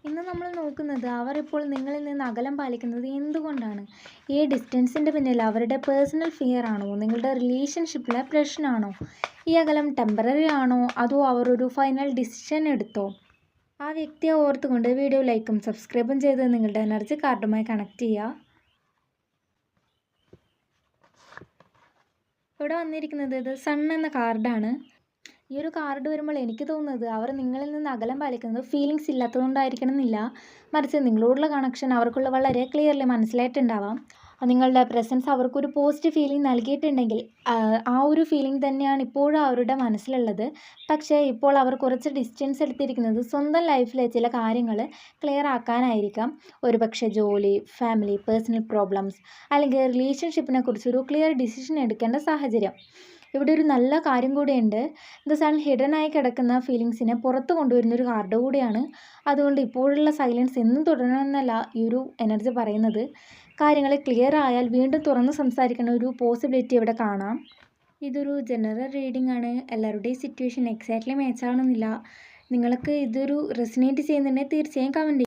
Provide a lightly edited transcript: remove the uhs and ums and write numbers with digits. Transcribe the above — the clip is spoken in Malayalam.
ഇന്ന് നമ്മൾ നോക്കുന്നത് അവർ ഇപ്പോൾ നിങ്ങളിൽ നിന്ന് അകലം പാലിക്കുന്നത് എന്തുകൊണ്ടാണ്. ഈ ഡിസ്റ്റൻസിൻ്റെ പിന്നിൽ അവരുടെ പേഴ്സണൽ ഫിയർ ആണോ, നിങ്ങളുടെ റിലേഷൻഷിപ്പിലെ പ്രശ്നമാണോ, ഈ അകലം ടെമ്പററി ആണോ, അതോ അവർ ഒരു ഫൈനൽ ഡിസിഷൻ എടുത്തോ. ആ വ്യക്തിയെ ഓർത്തുകൊണ്ട് വീഡിയോ ലൈക്കും സബ്സ്ക്രൈബും ചെയ്ത് നിങ്ങളുടെ എനർജി കാർഡുമായി കണക്ട് ചെയ്യുക. ഇവിടെ വന്നിരിക്കുന്നത് ഇത് സൺ എന്ന കാർഡാണ്. ഈ ഒരു കാർഡ് വരുമ്പോൾ എനിക്ക് തോന്നുന്നത് അവർ നിങ്ങളിൽ നിന്ന് അകലം പാലിക്കുന്നത് ഫീലിങ്സ് ഇല്ലാത്തതുകൊണ്ടായിരിക്കണം എന്നില്ല, മറിച്ച് നിങ്ങളോടുള്ള കണക്ഷൻ അവർക്കുള്ള വളരെ ക്ലിയർലി മനസ്സിലായിട്ടുണ്ടാവാം. നിങ്ങളുടെ പ്രസൻസ് അവർക്കൊരു പോസിറ്റീവ് ഫീലിംഗ് നൽകിയിട്ടുണ്ടെങ്കിൽ ആ ഒരു ഫീലിംഗ് തന്നെയാണ് ഇപ്പോഴും അവരുടെ മനസ്സിലുള്ളത്. പക്ഷേ ഇപ്പോൾ അവർ കുറച്ച് ഡിസ്റ്റൻസ് എടുത്തിരിക്കുന്നത് സ്വന്തം ലൈഫിലെ ചില കാര്യങ്ങൾ ക്ലിയർ ആക്കാനായിരിക്കാം. ഒരുപക്ഷെ ജോലി, ഫാമിലി, പേഴ്സണൽ പ്രോബ്ലംസ് അല്ലെങ്കിൽ റിലേഷൻഷിപ്പിനെ കുറിച്ചൊരു ക്ലിയർ ഡിസിഷൻ എടുക്കേണ്ട സാഹചര്യം. ഇവിടെ ഒരു നല്ല കാര്യം കൂടിയുണ്ട്. ദ സൺ ഹിഡൻ ആയി കിടക്കുന്ന ഫീലിങ്സിനെ പുറത്ത് കൊണ്ടുവരുന്നൊരു കാർഡ് കൂടിയാണ്. അതുകൊണ്ട് ഇപ്പോഴുള്ള സൈലൻസ് എന്നും തുടരണമെന്നല്ല ഈ ഒരു എനർജി പറയുന്നത്. കാര്യങ്ങൾ ക്ലിയർ ആയാൽ വീണ്ടും തുറന്ന് സംസാരിക്കുന്ന ഒരു പോസിബിലിറ്റി ഇവിടെ കാണാം. ഇതൊരു ജനറൽ റീഡിംഗ് ആണ്. എല്ലാവരുടെയും സിറ്റുവേഷൻ എക്സാക്ട്ലി മാച്ച് ആവണമെന്നില്ല. നിങ്ങൾക്ക് ഇതൊരു റെസിനേറ്റ് ചെയ്യുന്നുണ്ടെങ്കിൽ തീർച്ചയായും കമൻറ്റ്